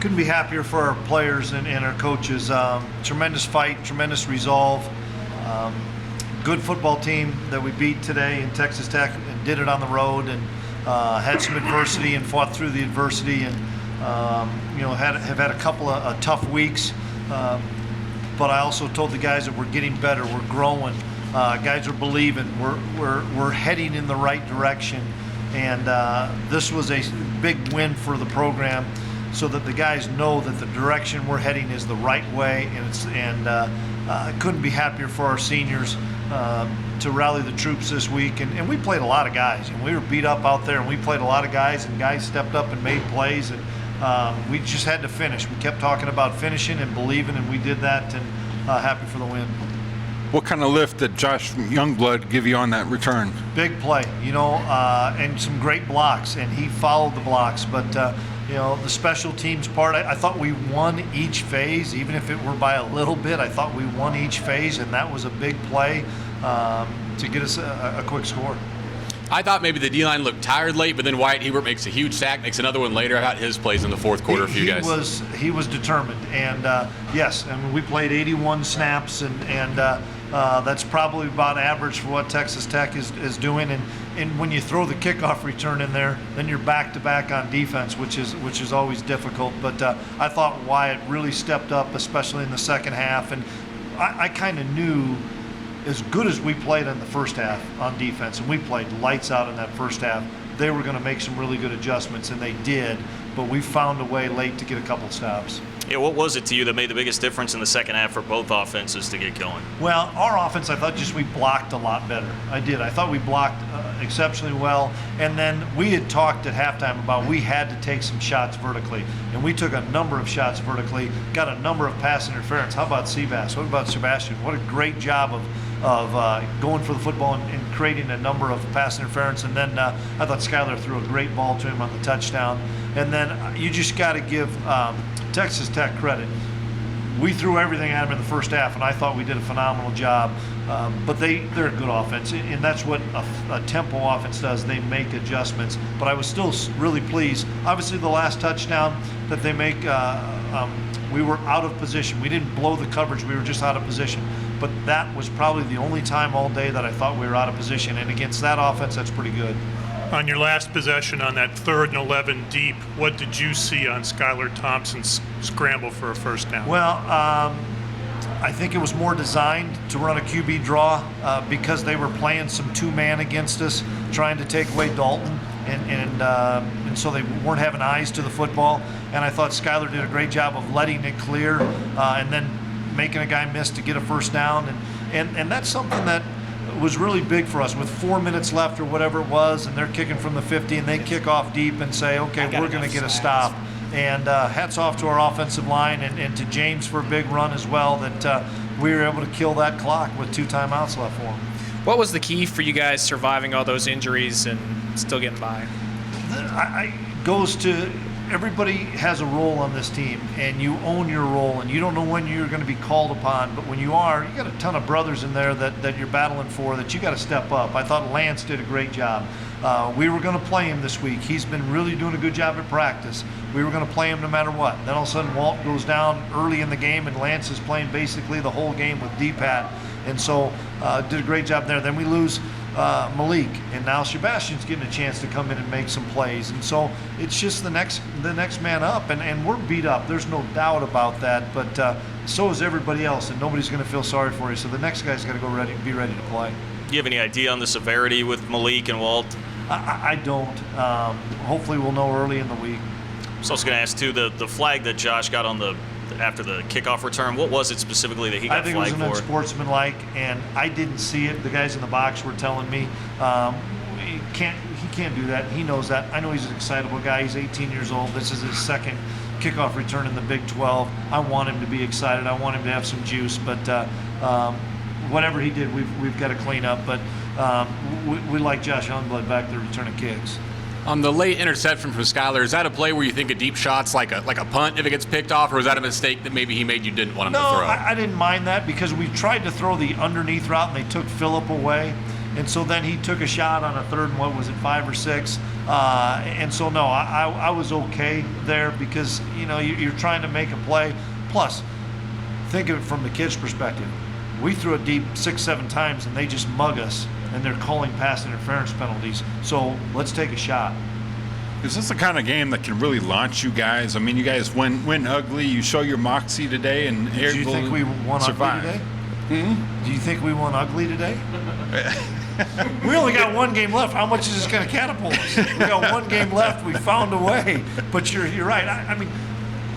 couldn't be happier for our players and our coaches. Tremendous fight, tremendous resolve. Good football team that we beat today in Texas Tech and did it on the road and had some adversity and fought through the adversity and have had a couple of tough weeks. But I also told the guys that we're getting better, we're growing. Guys are believing, we're heading in the right direction, and this was a big win for the program, so that the guys know that the direction we're heading is the right way, and I couldn't be happier for our seniors to rally the troops this week. And we played a lot of guys, and we were beat up out there, and we played a lot of guys, and guys stepped up and made plays, and we just had to finish. We kept talking about finishing and believing, and we did that, and happy for the win. What kind of lift did Josh Youngblood give you on that return? Big play, and some great blocks, and he followed the blocks. But, the special teams part, I thought we won each phase, even if it were by a little bit. I thought we won each phase, and that was a big play to get us a quick score. I thought maybe the D-line looked tired late, but then Wyatt Hebert makes a huge sack, makes another one later. How about his plays in the fourth quarter for you guys? He was determined, and yes, I mean, we played 81 snaps, and that's probably about average for what Texas Tech is doing. And when you throw the kickoff return in there, then you're back-to-back on defense, which is always difficult. But I thought Wyatt really stepped up, especially in the second half, and I kind of knew, as good as we played in the first half on defense, and we played lights out in that first half, they were going to make some really good adjustments, and they did, but we found a way late to get a couple stops. Yeah, what was it to you that made the biggest difference in the second half for both offenses to get going? Well, our offense, I thought we blocked a lot better. I did. I thought we blocked exceptionally well, and then we had talked at halftime about we had to take some shots vertically, and we took a number of shots vertically, got a number of pass interference. How about Seabass? What about Sebastian? What a great job of going for the football and creating a number of pass interference. And then I thought Skylar threw a great ball to him on the touchdown. And then you just got to give Texas Tech credit. We threw everything at them in the first half, and I thought we did a phenomenal job. But they're a good offense, and that's what a tempo offense does. They make adjustments. But I was still really pleased. Obviously, the last touchdown that they make, we were out of position. We didn't blow the coverage. We were just out of position. But that was probably the only time all day that I thought we were out of position. And against that offense, that's pretty good. On your last possession on that 3rd and 11 deep, what did you see on Skylar Thompson's scramble for a first down? Well, I think it was more designed to run a QB draw because they were playing some two-man against us, trying to take away Dalton, and so they weren't having eyes to the football. And I thought Skylar did a great job of letting it clear and then making a guy miss to get a first down. And that's something that was really big for us with 4 minutes left or whatever it was, and they're kicking from the 50, and they kick off deep and say, okay, we're going to get a stop. And hats off to our offensive line and to James for a big run as well, that we were able to kill that clock with 2 timeouts left for him. What was the key for you guys surviving all those injuries and still getting by? Goes to everybody has a role on this team, and you own your role, and you don't know when you're going to be called upon, but when you are, you got a ton of brothers in there that you're battling for, that you got to step up. I thought Lance did a great job. We were going to play him this week. He's been really doing a good job at practice. We were going to play him no matter what. Then all of a sudden Walt goes down early in the game, and Lance is playing basically the whole game with D-Pat, and so did a great job there. Then we lose Malik, and now Sebastian's getting a chance to come in and make some plays, and so it's just the next man up, and we're beat up. There's no doubt about that, but so is everybody else, and nobody's going to feel sorry for you. So the next guy's got to be ready to play. Do you have any idea on the severity with Malik and Walt? I don't. Hopefully we'll know early in the week. So I was going to ask too, the flag that Josh got on after the kickoff return, what was it specifically that he got flagged for? I think it was unsportsmanlike, and I didn't see it. The guys in the box were telling me he can't do that. He knows that. I know he's an excitable guy. He's 18 years old. This is his second kickoff return in the Big 12. I want him to be excited. I want him to have some juice, but whatever he did, we've got to clean up. But we like Josh Youngblood back there returning kicks. On the late interception from Skylar, is that a play where you think a deep shot's like a punt if it gets picked off, or was that a mistake that maybe he made you didn't want him to throw? No, I didn't mind that because we tried to throw the underneath route and they took Phillip away. And so then he took a shot on a third and 5 or 6. And so, no, I was okay there because, you're trying to make a play. Plus, think of it from the kids' perspective. We threw it deep 6-7 times and they just mug us and they're calling pass interference penalties. So let's take a shot. Is this the kind of game that can really launch you guys? I mean, you guys win ugly. You show your moxie today, and Do you think we won survive. ugly today? Do you think we won ugly today? We only got one game left. How much is this going to catapult us? We got one game left. We found a way. But you're right. I mean,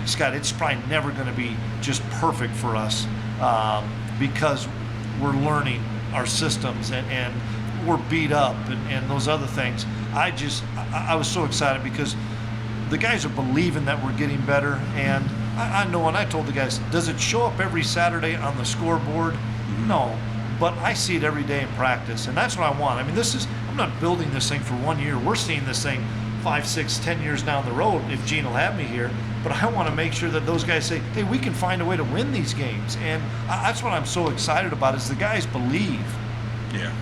Scott, it's probably never going to be just perfect for us because we're learning our systems and we're beat up and those other things. I was so excited because the guys are believing that we're getting better. And I know, and I told the guys, does it show up every Saturday on the scoreboard? No. But I see it every day in practice, and that's what I want. I mean, I'm not building this thing for 1 year. We're seeing this thing 5, 6, 10 years down the road if Gene will have me here. But I want to make sure that those guys say, hey, we can find a way to win these games. And that's what I'm so excited about is the guys believe. Yeah.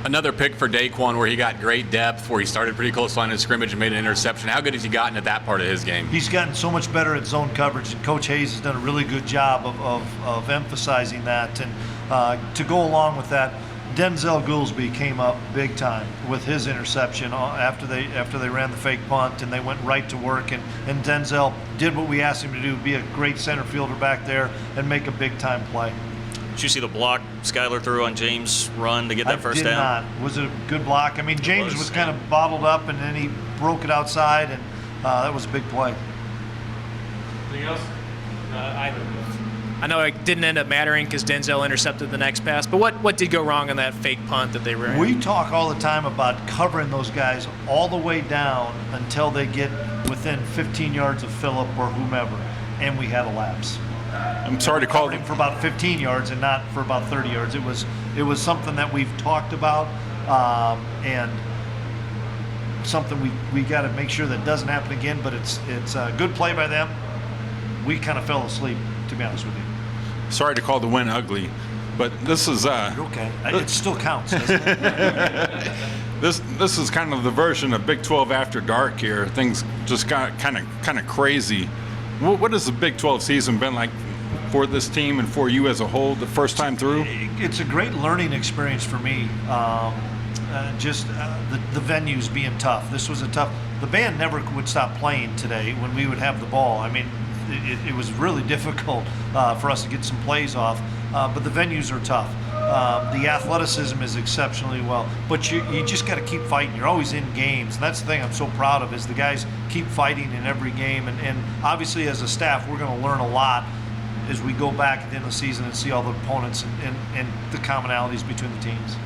Another pick for Daquan where he got great depth, where he started pretty close line of scrimmage and made an interception. How good has he gotten at that part of his game? He's gotten so much better at zone coverage, and Coach Hayes has done a really good job of emphasizing that. And to go along with that, Denzel Goolsby came up big time with his interception after they ran the fake punt, and they went right to work. And Denzel did what we asked him to do, be a great center fielder back there and make a big-time play. Did you see the block Skyler threw on James' run to get that first down? I did not. Was it a good block? I mean, James was kind of bottled up, and then he broke it outside, and that was a big play. Anything else? I know it didn't end up mattering because Denzel intercepted the next pass, but what did go wrong on that fake punt that they ran? We talk all the time about covering those guys all the way down until they get within 15 yards of Phillip or whomever, and we had a lapse. I'm sorry to call Covered him for about 15 yards and not for about 30 yards. It was something that we've talked about, and something we got to make sure that doesn't happen again. But it's a good play by them. We kind of fell asleep, to be honest with you. Sorry to call the win ugly, but this is You're okay. It still counts, doesn't it? this is kind of the version of Big 12 after dark here. Things just got kind of crazy. What has the Big 12 season been like for this team and for you as a whole the first time through? It's a great learning experience for me. The venues being tough. This was a tough. The band never would stop playing today when we would have the ball. I mean, it was really difficult for us to get some plays off. But the venues are tough. The athleticism is exceptionally well, but you just got to keep fighting. You're always in games, and that's the thing I'm so proud of is the guys keep fighting in every game. And obviously as a staff, we're going to learn a lot as we go back at the end of the season and see all the opponents and the commonalities between the teams.